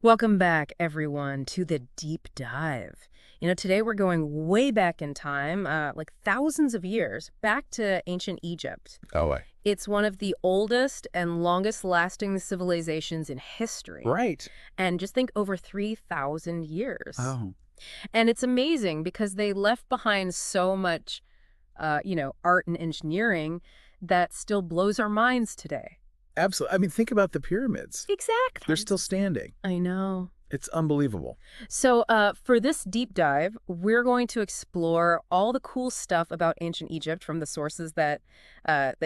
Welcome back, everyone, to the deep dive. Today we're going way back in time, like thousands of years, back to ancient Egypt. Oh, It's one of the oldest and longest-lasting civilizations in history. right. And just think over 3,000 years. Oh, And it's amazing because they left behind so much, art and engineering that still blows our minds today. absolutely. I mean, think about the pyramids. Exactly. They're still standing. I know. It's unbelievable. So for this deep dive, we're going to explore all the cool stuff about ancient Egypt from the sources that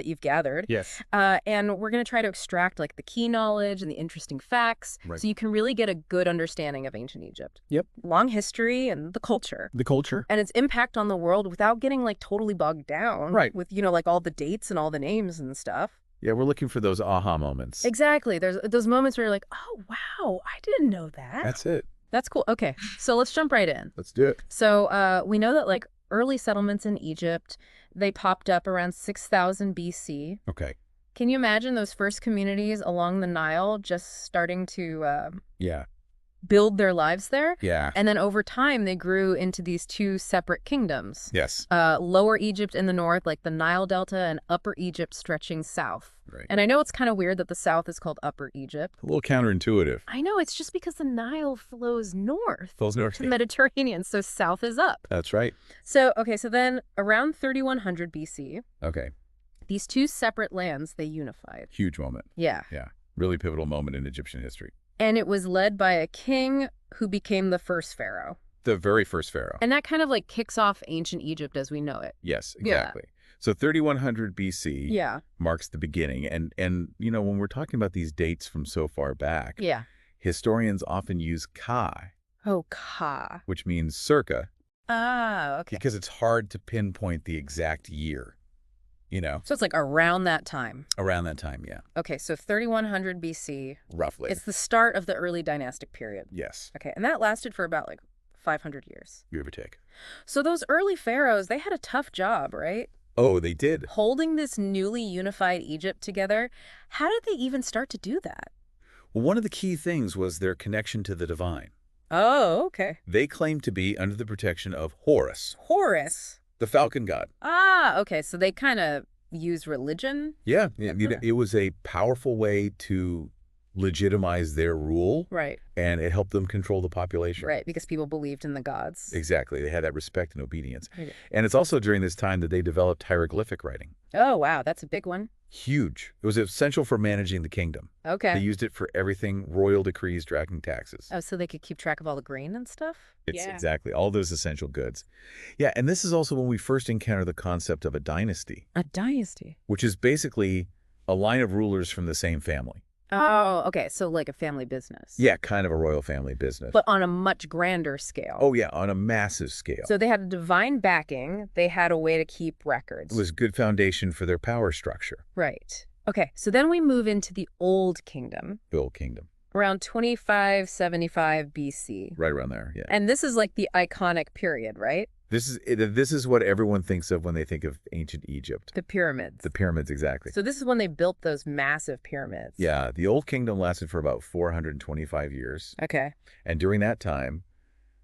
you've gathered. Yes. And we're going to try to extract like the key knowledge and the interesting facts Right. so you can really get a good understanding of ancient Egypt. Yep. Long history and the culture. The culture. And its impact on the world without getting like totally bogged down. Right. With, like all the dates and all the names and stuff. Yeah, we're looking for those aha moments. Exactly. There's those moments where you're like, oh, wow, I didn't know that. That's it. That's cool. Okay, so let's jump right in. Let's do it. So we know that like early settlements in Egypt, they popped up around 6,000 BC. Okay. Can you imagine those first communities along the Nile just starting to Yeah. build their lives there? Yeah. And then over time, they grew into these two separate kingdoms. Yes. Lower Egypt in the north, like the Nile Delta, and Upper Egypt stretching south. Right. And I know it's kind of weird that the south is called Upper Egypt. A little counterintuitive. I know, it's just because the Nile flows north Those north. to the Mediterranean, so south is up. That's right. So then around 3100 BC, Okay. these two separate lands, they unified. Huge moment. Yeah. Yeah. Really pivotal moment in Egyptian history. And it was led by a king who became the first pharaoh. The very first pharaoh. And that kind of like kicks off ancient Egypt as we know it. Yes, Yeah. exactly. So 3100 BC Yeah. marks the beginning. And when we're talking about these dates from so far back, Yeah. historians often use Ka, Oh, Ka. which means circa, Ah, okay. because it's hard to pinpoint the exact year, So it's like around that time. around that time, yeah, Okay, so 3100 BC. roughly. It's the start of the early dynastic period. Yes, Okay, and that lasted for about like 500 years. give or take. So those early pharaohs, they had a tough job, right? Oh, they did. Holding this newly unified Egypt together, how did they even start to do that? Well, one of the key things was their connection to the divine. Oh, okay. They claimed to be under the protection of Horus, Horus. the falcon god. Ah, okay, so they kind of use religion? Yeah, Okay. it was a powerful way to legitimize their rule, Right, and it helped them control the population. right, because people believed in the gods. Exactly. They had that respect and obedience. Okay. And it's also during this time that they developed hieroglyphic writing. Oh, wow, that's a big one. Huge. It was essential for managing the kingdom. They Okay. used it for everything, royal decrees, tracking taxes. Oh, so they could keep track of all the grain and stuff? It's exactly all those essential goods. Yeah, and this is also when we first encounter the concept of a dynasty, A dynasty. which is basically a line of rulers from the same family. Oh, okay, so like a family business. Yeah, kind of a royal family business. But on a much grander scale. Oh, yeah, on a massive scale. So they had a divine backing. They had a way to keep records. It was a good foundation for their power structure, Right. Okay, so then we move into the Old Kingdom, Bill Kingdom, around 2575 BC. right around there, yeah. And this is like the iconic period, right? This is what everyone thinks of when they think of ancient Egypt. The pyramids. The pyramids, exactly. So this is when they built those massive pyramids. Yeah, the Old Kingdom lasted for about 425 years. Okay. And during that time,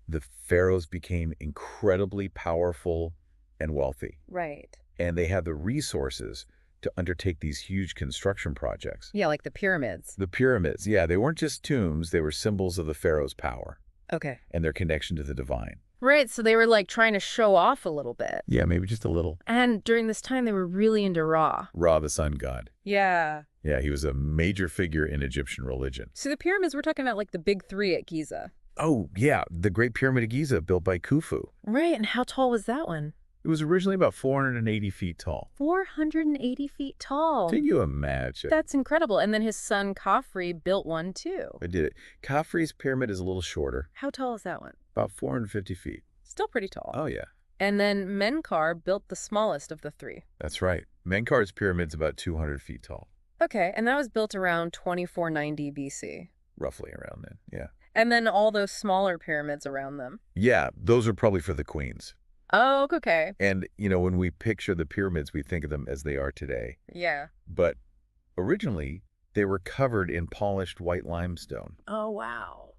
the pharaohs became incredibly powerful and wealthy. Right. And they had the resources to undertake these huge construction projects. Yeah, like the pyramids. The pyramids, yeah, they weren't just tombs, they were symbols of the pharaoh's power Okay. and their connection to the divine. Right, so they were like trying to show off a little bit. Yeah, maybe just a little. And during this time, they were really into Ra. Ra, the sun god. Yeah. Yeah, he was a major figure in Egyptian religion. So the pyramids, we're talking about like the big three at Giza. Oh, yeah, the Great Pyramid of Giza built by Khufu. Right, and how tall was that one? It was originally about 480 feet tall. 480 feet tall. Can you imagine? That's incredible. And then his son Khafre built one too. I did it. Khafre's pyramid is a little shorter, How tall is that one? about 450 feet. Still pretty tall. Oh, yeah, And then Menkaure built the smallest of the three. that's right. Menkaure's pyramid's about 200 feet tall, Okay, and that was built around 2490 BC. roughly around then, yeah. And then all those smaller pyramids around them. Yeah, those are probably for the queens. Oh, okay. And, when we picture the pyramids, we think of them as they are today. Yeah. But originally, they were covered in polished white limestone. Oh, wow.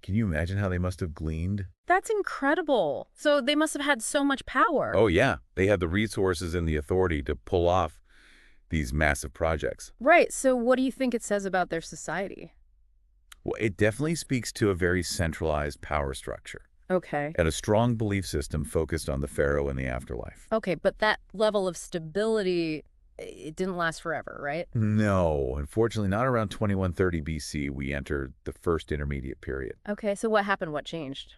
Can you imagine how they must have gleaned? That's incredible. So they must have had so much power. Oh, yeah. They had the resources and the authority to pull off these massive projects. Right. So what do you think it says about their society? Well, it definitely speaks to a very centralized power structure Okay. and a strong belief system focused on the pharaoh and the afterlife. Okay, but that level of stability, it didn't last forever, right? No, unfortunately, not around 2130 BC we entered the first intermediate period. Okay, so what happened? What changed?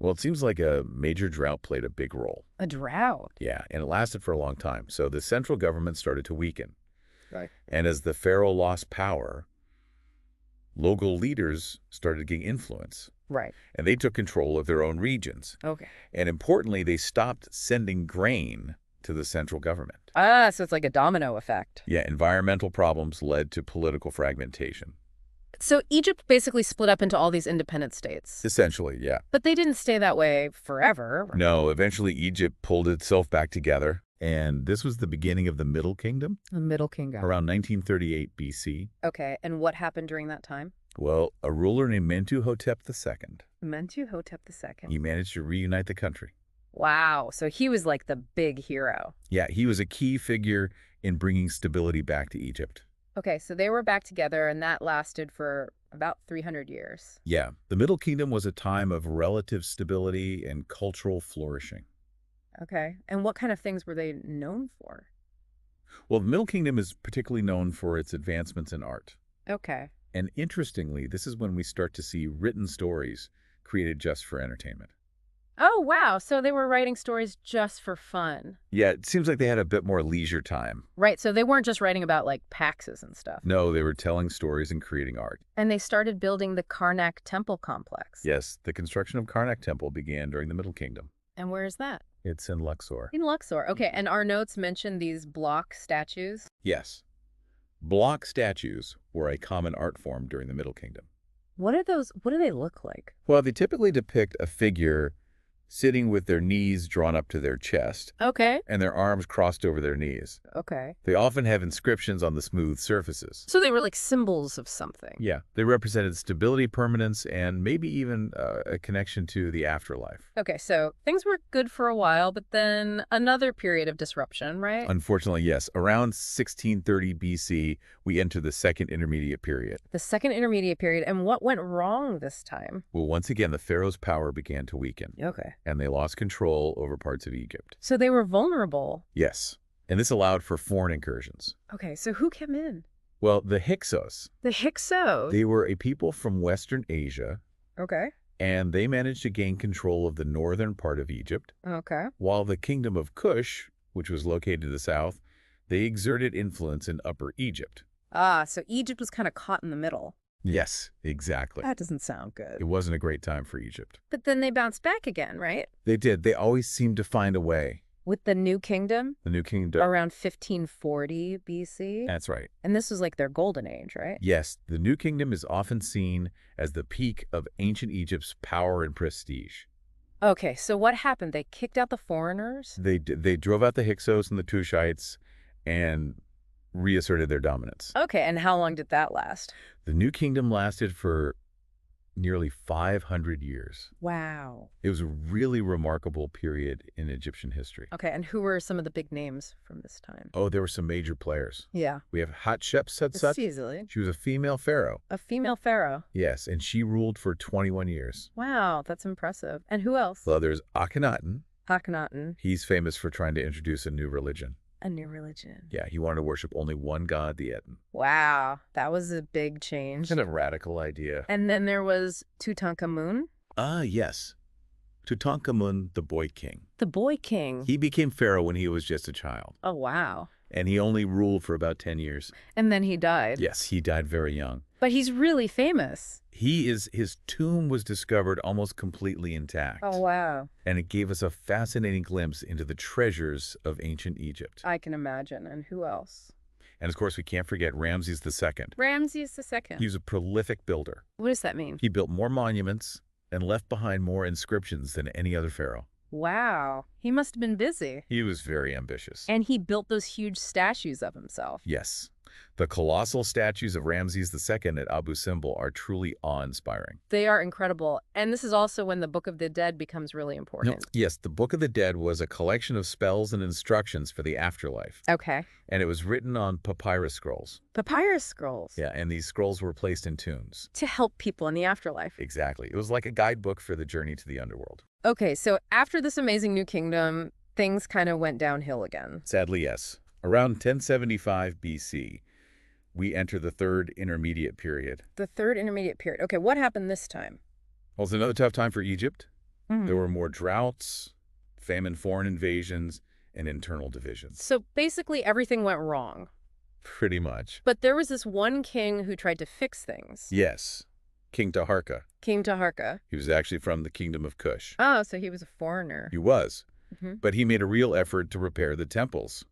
Well, it seems like a major drought played a big role. A drought. Yeah, and it lasted for a long time. So the central government started to weaken. Right. And as the pharaoh lost power, local leaders started to gain influence. Right. And they took control of their own regions. Okay. And importantly, they stopped sending grain to the central government. Ah, so it's like a domino effect. Yeah, environmental problems led to political fragmentation. So Egypt basically split up into all these independent states. Essentially, yeah. But they didn't stay that way forever. No, eventually Egypt pulled itself back together. And this was the beginning of the Middle Kingdom, The Middle Kingdom. around 1938 BC. Okay, and what happened during that time? Well, a ruler named Mentuhotep II, Mentuhotep II. he managed to reunite the country. Wow, so he was like the big hero. Yeah, he was a key figure in bringing stability back to Egypt. Okay, so they were back together, and that lasted for about 300 years. Yeah, the Middle Kingdom was a time of relative stability and cultural flourishing. Okay, and what kind of things were they known for? Well, the Middle Kingdom is particularly known for its advancements in art. Okay. And interestingly, this is when we start to see written stories created just for entertainment. Oh, wow, so they were writing stories just for fun. Yeah, it seems like they had a bit more leisure time. Right, so they weren't just writing about, like, Paxes and stuff. No, they were telling stories and creating art. And they started building the Karnak Temple complex. Yes, the construction of Karnak Temple began during the Middle Kingdom. And where is that? It's in Luxor. In Luxor. Okay, and our notes mention these block statues? Yes. Block statues were a common art form during the Middle Kingdom. What are those? What do they look like? Well, they typically depict a figure sitting with their knees drawn up to their chest Okay. and their arms crossed over their knees. Okay. They often have inscriptions on the smooth surfaces. So they were like symbols of something. Yeah, they represented stability, permanence, and maybe even a connection to the afterlife. Okay, so things were good for a while, but then another period of disruption, right? Unfortunately, yes. Around 1630 BC, we enter the Second Intermediate Period. The Second Intermediate Period. And what went wrong this time? Well, once again, the pharaoh's power began to weaken, Okay. and they lost control over parts of Egypt. So they were vulnerable. Yes, and this allowed for foreign incursions. Okay, so who came in? Well, the Hyksos, The Hyksos. they were a people from Western Asia, Okay. and they managed to gain control of the northern part of Egypt, Okay. while the kingdom of Kush, which was located to the south, they exerted influence in Upper Egypt. Ah, so Egypt was kind of caught in the middle. Yes, exactly. That doesn't sound good. It wasn't a great time for Egypt. But then they bounced back again, right? They did. They always seemed to find a way. With the New Kingdom The new kingdom. around 1540 BC. That's right. And this was like their golden age, right? Yes, the new kingdom is often seen as the peak of ancient Egypt's power and prestige. Okay, so what happened? They kicked out the foreigners? They drove out the Hyksos and the Tushites and reasserted their dominance. Okay, and how long did that last? The new kingdom lasted for nearly 500 years. Wow. It was a really remarkable period in Egyptian history. Okay, and who were some of the big names from this time? Oh, there were some major players. Yeah. We have Hatshepsut. Easily. She was a female pharaoh. A female pharaoh. Yes, and she ruled for 21 years. Wow, that's impressive. And who else? Well, there's Akhenaten. Akhenaten. He's famous for trying to introduce a new religion. A new religion. Yeah, he wanted to worship only one god, the Aten. Wow, that was a big change. Kind of radical idea. And then there was Tutankhamun, Ah, yes. Tutankhamun, the boy king. the boy king. He became pharaoh when he was just a child, Oh, wow. and he only ruled for about 10 years. And then he died. Yes, he died very young. But he's really famous. His tomb was discovered almost completely intact. Oh, wow. And it gave us a fascinating glimpse into the treasures of ancient Egypt. I can imagine. And who else? And of course, we can't forget Ramses II. Ramses II. He was a prolific builder. What does that mean? He built more monuments and left behind more inscriptions than any other pharaoh. Wow. He must have been busy. He was very ambitious. And he built those huge statues of himself. Yes. The colossal statues of Ramses II at Abu Simbel are truly awe-inspiring. They are incredible. And this is also when the Book of the Dead becomes really No, important. yes, the Book of the Dead was a collection of spells and instructions for the afterlife, Okay. and it was written on papyrus scrolls. Papyrus scrolls. Yeah, and these scrolls were placed in tombs. To help people in the afterlife. Exactly. It was like a guidebook for the journey to the underworld. Okay, so after this amazing new kingdom, things kind of went downhill again. Sadly, yes. Around 1075 BC, we enter the Third Intermediate Period. The Third Intermediate Period. Okay, what happened this time? Well, it's another tough time for Egypt. Mhm. There were more droughts, famine, foreign invasions, and internal divisions. So basically everything went wrong. Pretty much. But there was this one king who tried to fix things. Yes. King Taharka. King Taharka. He was actually from the Kingdom of Kush. Oh, so he was a foreigner. He was. Mhm. But he made a real effort to repair the temples.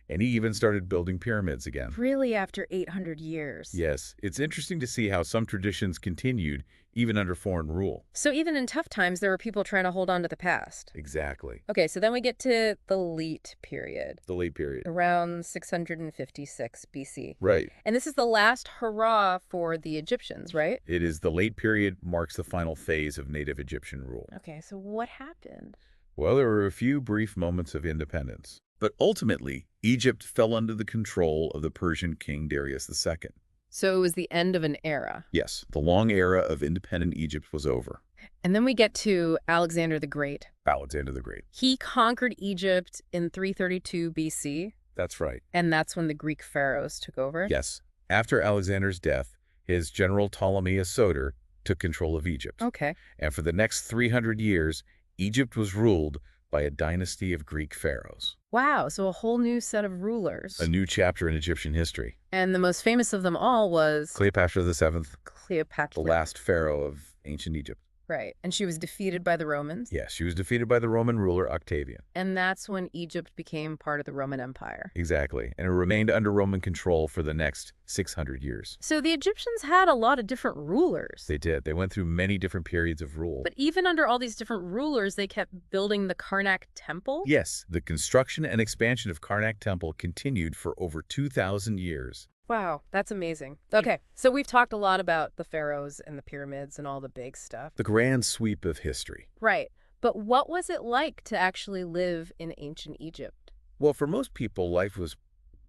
And he even started building pyramids again. Really after 800 years. Yes, it's interesting to see how some traditions continued even under foreign rule. So even in tough times, there were people trying to hold on to the past. Exactly. Okay, so then we get to the late period, The late period. around 656 BC. Right. And this is the last hurrah for the Egyptians, right? It is the late period marks the final phase of native Egyptian rule. Okay, so what happened? Well, there were a few brief moments of independence. But ultimately, Egypt fell under the control of the Persian king Darius II. So it was the end of an era. Yes, the long era of independent Egypt was over. And then we get to Alexander the Great. Alexander the Great. He conquered Egypt in 332 BC, That's right. and that's when the Greek pharaohs took over. Yes. After Alexander's death, his general Ptolemy Soter took control of Egypt. Okay. And for the next 300 years, Egypt was ruled by a dynasty of Greek pharaohs. Wow, so a whole new set of rulers. A new chapter in Egyptian history. And the most famous of them all was Cleopatra VII, Cleopatra. the last pharaoh of ancient Egypt. Right. And she was defeated by the Romans. Yes, she was defeated by the Roman ruler Octavian. And that's when Egypt became part of the Roman Empire. Exactly. And it remained under Roman control for the next 600 years. So the Egyptians had a lot of different rulers. They did. They went through many different periods of rule. But even under all these different rulers, they kept building the Karnak temple? Yes, the construction and expansion of Karnak Temple continued for over 2,000 years. Wow, that's amazing. Okay, so we've talked a lot about the pharaohs and the pyramids and all the big stuff. The grand sweep of history. Right. But what was it like to actually live in ancient Egypt? Well, for most people, life was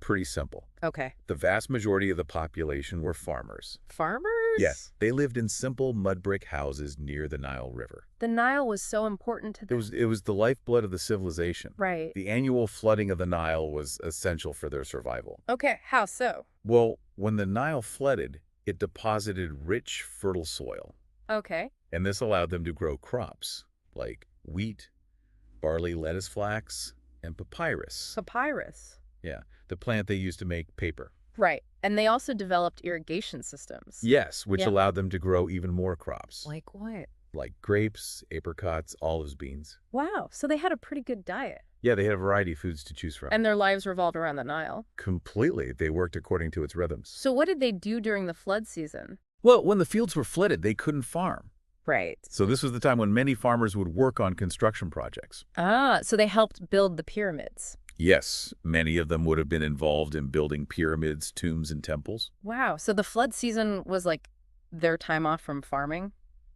pretty simple. Okay. The vast majority of the population were farmers. Farmers? Yes, they lived in simple mud brick houses near the Nile River. The Nile was so important to them. It was the lifeblood of the civilization. Right. The annual flooding of the Nile was essential for their survival. Okay, how so? Well, when the Nile flooded, it deposited rich, fertile soil. Okay. And this allowed them to grow crops like wheat, barley, lettuce, flax, and papyrus. Papyrus. Yeah, the plant they used to make paper. Right. And they also developed irrigation systems. Yes, which Yeah. allowed them to grow even more crops. Like what? Like grapes, apricots, olives, beans. Wow, so they had a pretty good diet. Yeah, they had a variety of foods to choose from. And their lives revolved around the Nile. Completely, they worked according to its rhythms. So what did they do during the flood season? Well, when the fields were flooded, they couldn't farm. Right. So this was the time when many farmers would work on construction projects. Ah, so they helped build the pyramids. Yes, many of them would have been involved in building pyramids, tombs, and temples. Wow, so the flood season was like their time off from farming?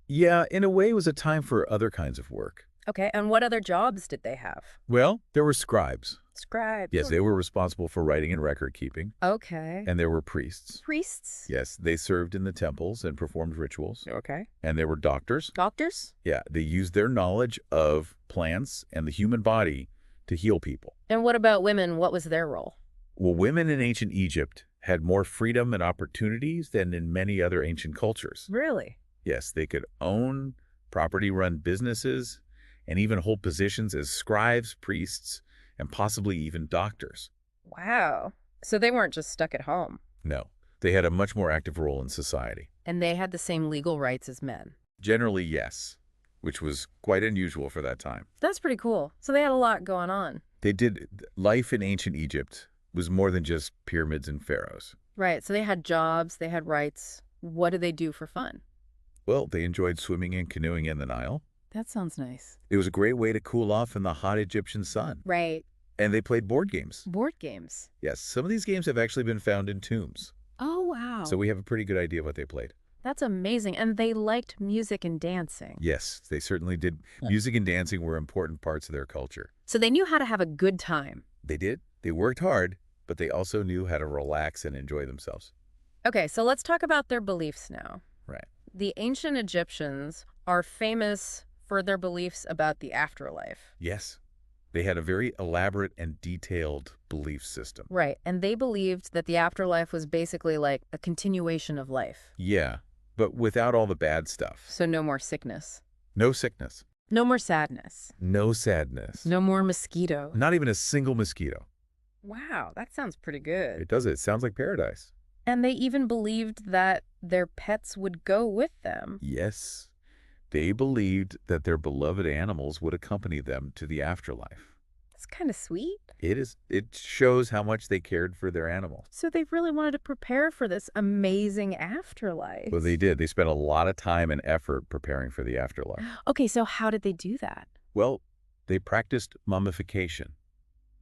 Yeah, in a way, it was a time for other kinds of work. Okay, and what other jobs did they have? Well, there were scribes. Scribes. Yes, they were responsible for writing and record keeping. Okay. And there were priests. Priests? Yes, they served in the temples and performed rituals. Okay. And there were doctors. Doctors? Yeah, they used their knowledge of plants and the human body to heal people. And what about women? What was their role? Well, women in ancient Egypt had more freedom and opportunities than in many other ancient cultures. Really? Yes, they could own property-run businesses and even hold positions as scribes, priests, and possibly even doctors. Wow. So they weren't just stuck at home. No, they had a much more active role in society. And they had the same legal rights as men. Generally, yes, which was quite unusual for that time. That's pretty cool. So they had a lot going on. Life in ancient Egypt was more than just pyramids and pharaohs. Right. So they had jobs, they had rights. What did they do for fun? Well, they enjoyed swimming and canoeing in the Nile. That sounds nice. It was a great way to cool off in the hot Egyptian sun. Right. And they played board games. Board games. Yes, some of these games have actually been found in tombs. Oh, wow. So we have a pretty good idea of what they played. That's amazing. And they liked music and dancing. Yes, they certainly did. Music and dancing were important parts of their culture. So they knew how to have a good time. They did. They worked hard, but they also knew how to relax and enjoy themselves. Okay, so let's talk about their beliefs now. Right. The ancient Egyptians are famous for their beliefs about the afterlife. Yes. They had a very elaborate and detailed belief system. Right, and they believed that the afterlife was basically like a continuation of life. Yeah, but without all the bad stuff. So no more sickness. No sickness. No more sadness. No sadness. No more mosquito. Not even a single mosquito. Wow, that sounds pretty good. It does. It sounds like paradise. And they even believed that their pets would go with them. Yes. They believed that their beloved animals would accompany them to the afterlife. That's kind of sweet. It shows how much they cared for their animals. So they really wanted to prepare for this amazing afterlife. Well, they did. They spent a lot of time and effort preparing for the afterlife. Okay, so how did they do that? Well, they practiced mummification.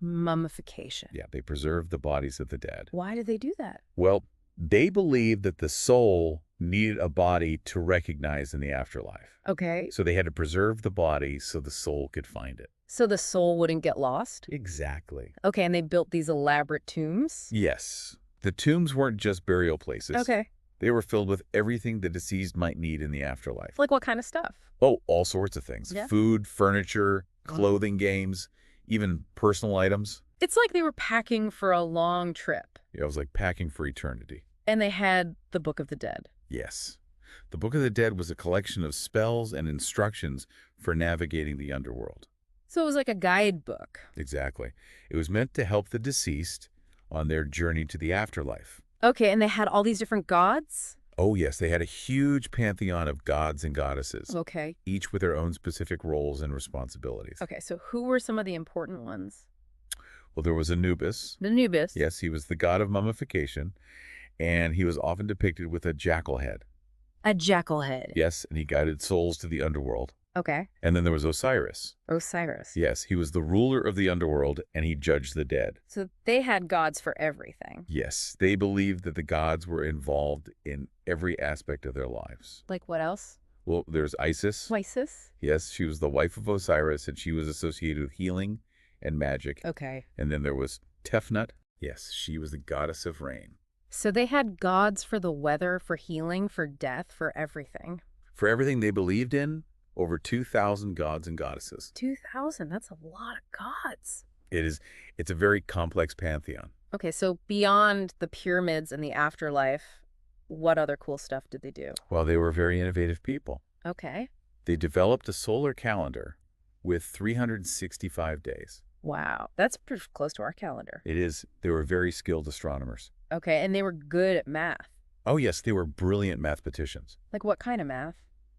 Mummification. Yeah, they preserved the bodies of the dead. Why did they do that? Well, they believed that the soul needed a body to recognize in the afterlife. Okay, So they had to preserve the body so the soul could find it. so the soul wouldn't get lost? Exactly. Okay, and they built these elaborate tombs? Yes. The tombs weren't just burial places. Okay. They were filled with everything the deceased might need in the afterlife. Like what kind of stuff? Oh, all sorts of things. Yeah. Food, furniture, clothing, games, even personal items. It's like they were packing for a long trip. Yeah, it was like packing for eternity. And they had the Book of the Dead. Yes. The Book of the Dead was a collection of spells and instructions for navigating the underworld. So it was like a guidebook. Exactly. It was meant to help the deceased on their journey to the afterlife. Okay, and they had all these different gods? Oh, yes, they had a huge pantheon of gods and goddesses, Okay. each with their own specific roles and responsibilities. Okay, so who were some of the important ones? Well, there was Anubis. The Anubis. Yes, he was the god of mummification, and he was often depicted with a jackal head. A jackal head. Yes, and he guided souls to the underworld. Okay. And then there was Osiris. Osiris. Yes, he was the ruler of the underworld, and he judged the dead. So they had gods for everything. Yes, they believed that the gods were involved in every aspect of their lives. Like what else? Well, there's Isis. Isis? Yes, she was the wife of Osiris, and she was associated with healing and magic. Okay. And then there was Tefnut. Yes, she was the goddess of rain. So they had gods for the weather, for healing, for death, for everything. For everything they believed in, over 2,000 gods and goddesses. 2,000, that's a lot of gods. It's a very complex pantheon. Okay, so beyond the pyramids and the afterlife, what other cool stuff did they do? Well, they were very innovative people. Okay. They developed a solar calendar with 365 days. Wow, that's pretty close to our calendar. It is. They were very skilled astronomers. Okay, and they were good at math. Oh, yes, they were brilliant mathematicians. Like what kind of math?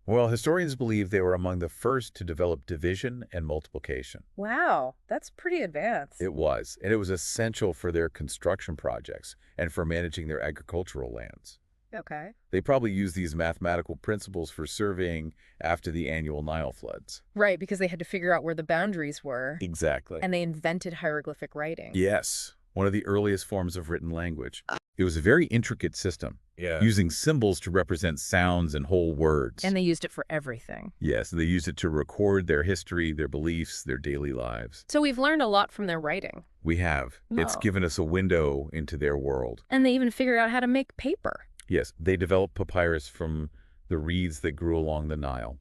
Well, historians believe they were among the first to develop division and multiplication. Wow, that's pretty advanced. It was, and it was essential for their construction projects and for managing their agricultural lands. Okay. They probably used these mathematical principles for surveying after the annual Nile floods. Right, because they had to figure out where the boundaries were. Exactly. And they invented hieroglyphic writing. Yes, one of the earliest forms of written language. It was a very intricate system, using symbols to represent sounds and whole words. And they used it for everything. Yes, they used it to record their history, their beliefs, their daily lives. So we've learned a lot from their writing. We have. It's Oh. given us a window into their world. And they even figured out how to make paper. Yes, they developed papyrus from the reeds that grew along the Nile.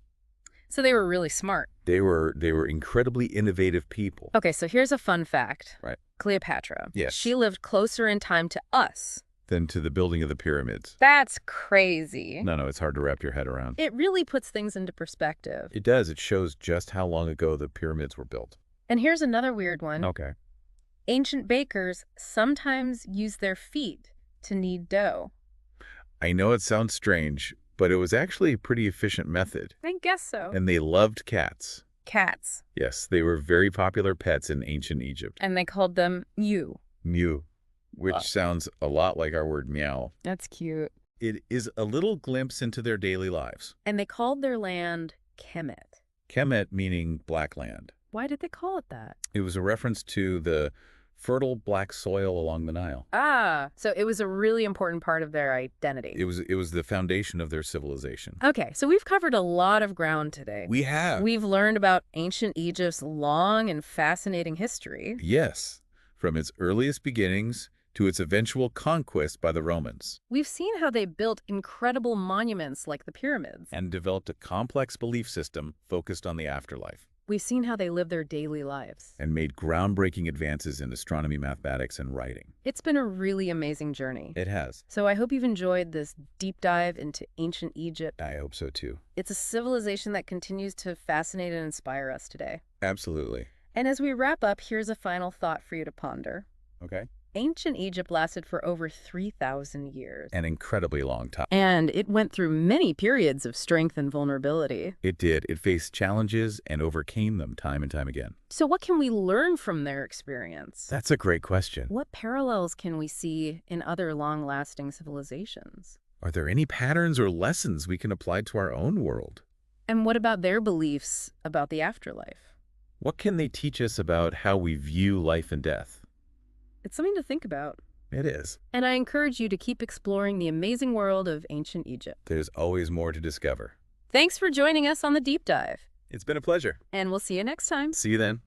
So they were really smart. They were incredibly innovative people. Okay, so here's a fun fact. Right. Cleopatra. Yes. She lived closer in time to us. Then to the building of the pyramids. That's crazy. No, it's hard to wrap your head around. It really puts things into perspective. It does. It shows just how long ago the pyramids were built. And here's another weird one. Okay. Ancient bakers sometimes use their feet to knead dough. I know it sounds strange, but it was actually a pretty efficient method. I guess so. And they loved cats. Cats. Yes, they were very popular pets in ancient Egypt. And they called them mew. Mew, which sounds a lot like our word meow. That's cute. It is a little glimpse into their daily lives. And they called their land Kemet. Kemet meaning black land. Why did they call it that? It was a reference to the fertile black soil along the Nile. Ah, so it was a really important part of their identity. It was the foundation of their civilization. Okay, so we've covered a lot of ground today. We have. We've learned about ancient Egypt's long and fascinating history. Yes, from its earliest beginnings to its eventual conquest by the Romans, We've seen how they built incredible monuments like the pyramids. and developed a complex belief system focused on the afterlife, We've seen how they live their daily lives. and made groundbreaking advances in astronomy, mathematics, and writing. It's been a really amazing journey. It has. So I hope you've enjoyed this deep dive into ancient Egypt. I hope so too. It's a civilization that continues to fascinate and inspire us today. Absolutely. And as we wrap up, here's a final thought for you to ponder. Okay. Ancient Egypt lasted for over 3,000 years. An incredibly long time. And it went through many periods of strength and vulnerability. It did. It faced challenges and overcame them time and time again. So what can we learn from their experience? That's a great question. What parallels can we see in other long-lasting civilizations? Are there any patterns or lessons we can apply to our own world? And what about their beliefs about the afterlife? What can they teach us about how we view life and death? It's something to think about. It is. And I encourage you to keep exploring the amazing world of ancient Egypt. There's always more to discover. Thanks for joining us on the deep dive. It's been a pleasure. And we'll see you next time. See you then.